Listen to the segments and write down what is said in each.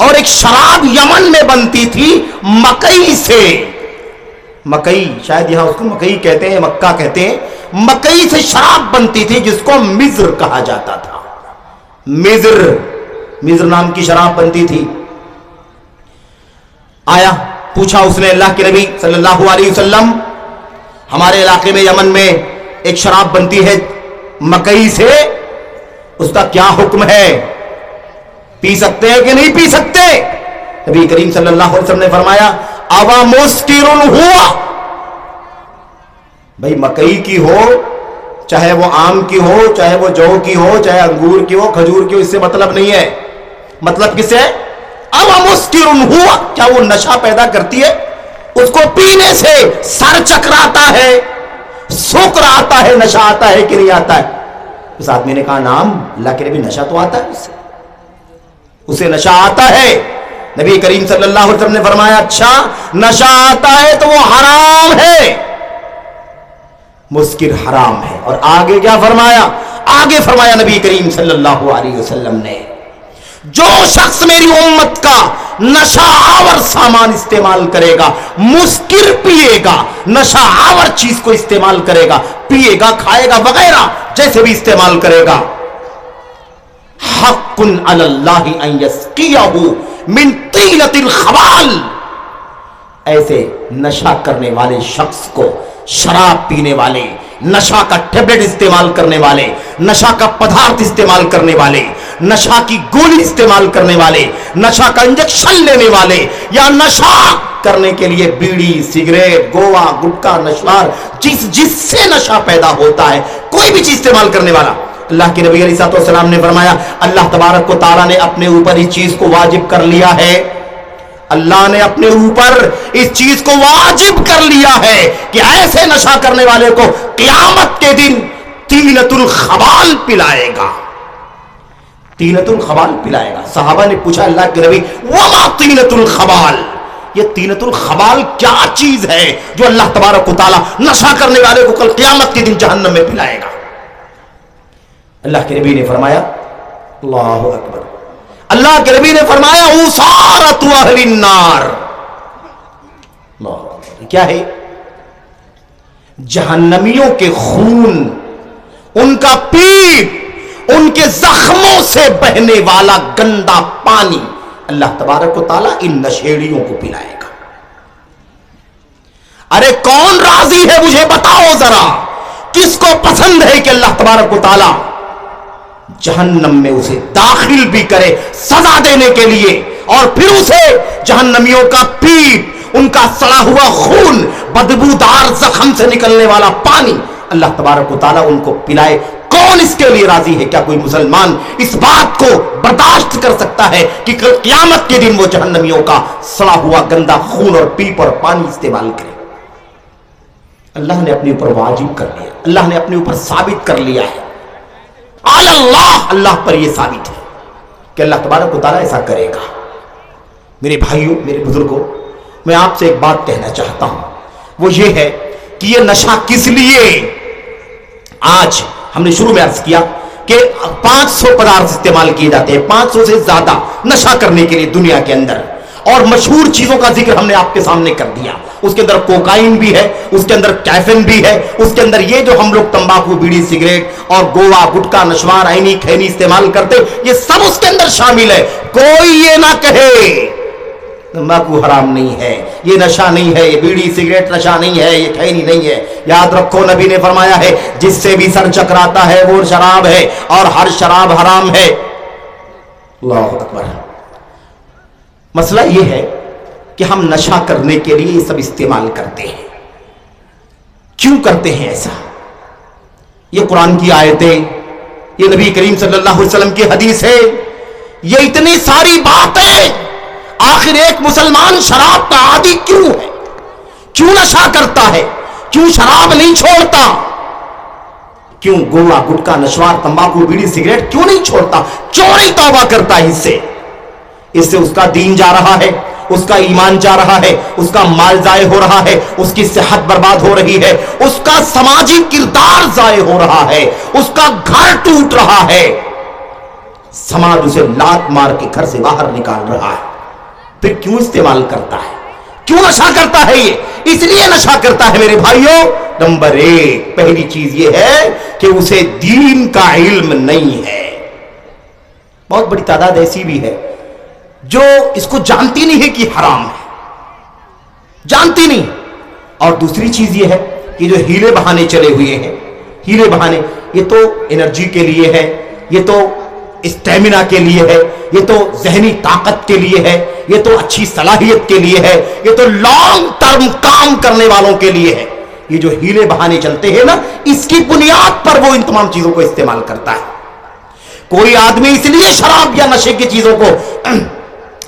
اور ایک شراب یمن میں بنتی تھی مکئی سے. مکئی شاید یہاں اس کو مکئی کہتے ہیں, مکہ کہتے ہیں. مکئی سے شراب بنتی تھی جس کو مزر کہا جاتا تھا. مزر نام کی شراب بنتی تھی. آیا پوچھا اس نے اللہ کے نبی صلی اللہ علیہ وسلم, ہمارے علاقے میں یمن میں ایک شراب بنتی ہے مکئی سے, اس کا کیا حکم ہے, پی سکتے ہیں کہ نہیں پی سکتے؟ نبی کریم صلی اللہ علیہ وسلم نے فرمایا اوا مسکر ہوا, بھئی مکئی کی ہو, چاہے وہ آم کی ہو, چاہے وہ جو کی ہو, چاہے انگور کی ہو, کھجور کی ہو, اس سے مطلب نہیں ہے. مطلب کس ہے؟ اوا مسکر ہوا, کیا وہ نشہ پیدا کرتی ہے؟ اس کو پینے سے سر چکراتا ہے, سکر آتا ہے, نشہ آتا ہے کہ نہیں آتا ہے؟ اس آدمی نے کہا نام, اللہ کے نبی نشہ تو آتا ہے اسے نشہ آتا ہے. نبی کریم صلی اللہ علیہ وسلم نے فرمایا اچھا نشہ آتا ہے تو وہ حرام ہے, مسکر حرام ہے. اور آگے کیا فرمایا؟ آگے فرمایا نبی کریم صلی اللہ علیہ وسلم نے جو شخص میری امت کا نشہ آور سامان استعمال کرے گا, مسکر پیے گا, نشہ آور چیز کو استعمال کرے گا, پیے گا, کھائے گا وغیرہ, جیسے بھی استعمال کرے گا, حق علی اللہ ان یسقیہ من طینۃ الخبال, ایسے نشہ کرنے والے شخص کو, شراب پینے والے, نشہ کا ٹیبلٹ استعمال کرنے والے, نشہ کا پدارتھ استعمال کرنے والے, نشہ کی گولی استعمال کرنے والے, نشہ کا انجیکشن لینے والے, یا نشہ کرنے کے لیے بیڑی, سگریٹ, گوا, گٹکا, نشوار, جس سے نشہ پیدا ہوتا ہے, کوئی بھی چیز استعمال کرنے والا, اللہ کے نبی علیہ السلام نے فرمایا اللہ تبارک و تعالیٰ نے اپنے اوپر اس چیز کو واجب کر لیا ہے, اللہ نے اپنے اوپر اس چیز کو واجب کر لیا ہے کہ ایسے نشہ کرنے والے کو قیامت کے دن طینۃ الخبال پلائے گا. طینۃ الخبال پلائے گا. صحابہ نے پوچھا اللہ کے نبی وما طینۃ الخبال, یہ طینۃ الخبال کیا چیز ہے جو اللہ تبارک و تعالیٰ نشہ کرنے والے کو کل قیامت کے دن جہنم میں پلائے گا؟ اللہ کے نبی نے فرمایا اللہ اکبر, اللہ کے نبی نے فرمایا عصارۃ اہل النار. کیا ہے؟ جہنمیوں کے خون, ان کا پیپ, ان کے زخموں سے بہنے والا گندا پانی اللہ تبارک و تعالیٰ ان نشیڑیوں کو پلائے گا. ارے کون راضی ہے مجھے بتاؤ ذرا, کس کو پسند ہے کہ اللہ تبارک و تعالیٰ جہنم میں اسے داخل بھی کرے سزا دینے کے لیے, اور پھر اسے جہنمیوں کا پیپ, ان کا سڑا ہوا خون, بدبودار زخم سے نکلنے والا پانی اللہ تبارک و تعالیٰ ان کو پلائے؟ کون اس کے لیے راضی ہے؟ کیا کوئی مسلمان اس بات کو برداشت کر سکتا ہے کہ قیامت کے دن وہ جہنمیوں کا سڑا ہوا گندا خون اور پیپ اور پانی استعمال کرے؟ اللہ نے اپنے اوپر واجب کر لیا, اللہ نے اپنے اوپر ثابت کر لیا ہے. اللہ پر یہ ثابت ہے کہ اللہ تبارک و تعالیٰ ایسا کرے گا. میرے بھائیوں, میرے بزرگوں, میں آپ سے ایک بات کہنا چاہتا ہوں, وہ یہ ہے کہ یہ نشہ کس لیے, آج ہم نے شروع میں عرض کیا کہ 500 پدارتھ استعمال کیے جاتے ہیں, 500 سے زیادہ نشہ کرنے کے لیے دنیا کے اندر, اور مشہور چیزوں کا ذکر ہم نے آپ کے سامنے کر دیا. اس کے اندر کوکائن بھی ہے, اس کے اندر کیفین بھی ہے, اس کے اندر یہ جو ہم لوگ تمباکو, بیڑی, سگریٹ اور گوا, گٹکا, نشوار, عینی, کھینی استعمال کرتے, یہ سب اس کے اندر شامل ہے. کوئی یہ نہ کہے تمباکو حرام نہیں ہے, یہ نشہ نہیں ہے, یہ بیڑی سگریٹ نشہ نہیں ہے, یہ کھینی نہیں ہے. یاد رکھو نبی نے فرمایا ہے جس سے بھی سر چکراتا ہے وہ شراب ہے, اور ہر شراب حرام ہے. اللہ اکبر. مسئلہ یہ ہے کہ ہم نشہ کرنے کے لیے یہ سب استعمال کرتے ہیں. کیوں کرتے ہیں ایسا؟ یہ قرآن کی آیتیں, یہ نبی کریم صلی اللہ علیہ وسلم کی حدیث ہے, یہ اتنی ساری باتیں. آخر ایک مسلمان شراب کا عادی کیوں ہے؟ کیوں نشہ کرتا ہے؟ کیوں شراب نہیں چھوڑتا؟ کیوں گوا, گٹکا, نشوار, تمباکو, بیڑی, سگریٹ کیوں نہیں چھوڑتا؟ کیوں نہیں توبہ کرتا؟ اس سے اس کا دین جا رہا ہے, اس کا ایمان جا رہا ہے, اس کا مال ضائع ہو رہا ہے, اس کی صحت برباد ہو رہی ہے, اس کا سماجی کردار ضائع ہو رہا ہے, اس کا گھر ٹوٹ رہا ہے, سماج اسے لات مار کے گھر سے باہر نکال رہا ہے. پھر کیوں استعمال کرتا ہے؟ کیوں نشہ کرتا ہے؟ یہ اس لیے نشہ کرتا ہے میرے بھائیوں، نمبر ایک پہلی چیز یہ ہے کہ اسے دین کا علم نہیں ہے۔ بہت بڑی تعداد ایسی بھی ہے جو اس کو جانتی نہیں ہے کہ حرام ہے، جانتی نہیں۔ اور دوسری چیز یہ ہے کہ جو ہیلے بہانے چلے ہوئے ہیں، ہیلے بہانے، یہ تو انرجی کے لیے ہے، یہ تو اسٹیمنا کے لیے ہے، یہ تو ذہنی طاقت کے لیے ہے، یہ تو اچھی صلاحیت کے لیے ہے، یہ تو لانگ ٹرم کام کرنے والوں کے لیے ہے۔ یہ جو ہیلے بہانے چلتے ہیں نا، اس کی بنیاد پر وہ ان تمام چیزوں کو استعمال کرتا ہے۔ کوئی آدمی اس لیے شراب یا نشے کی چیزوں کو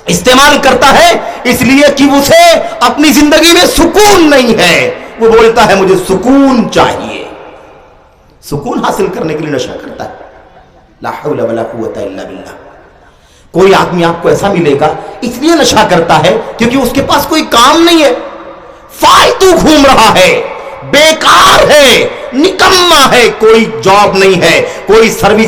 استعمال کرتا ہے اس لیے کہ اسے اپنی زندگی میں سکون نہیں ہے، وہ بولتا ہے مجھے سکون چاہیے، سکون حاصل کرنے کے لیے نشہ کرتا ہے۔ لا حول ولا قوت الا باللہ۔ کوئی آدمی آپ کو ایسا ملے گا اس لیے نشہ کرتا ہے کیونکہ اس کے پاس کوئی کام نہیں ہے، فالتو گھوم رہا ہے، بیکار ہے، نکما ہے، کوئی جاب نہیں ہے، کوئی سروس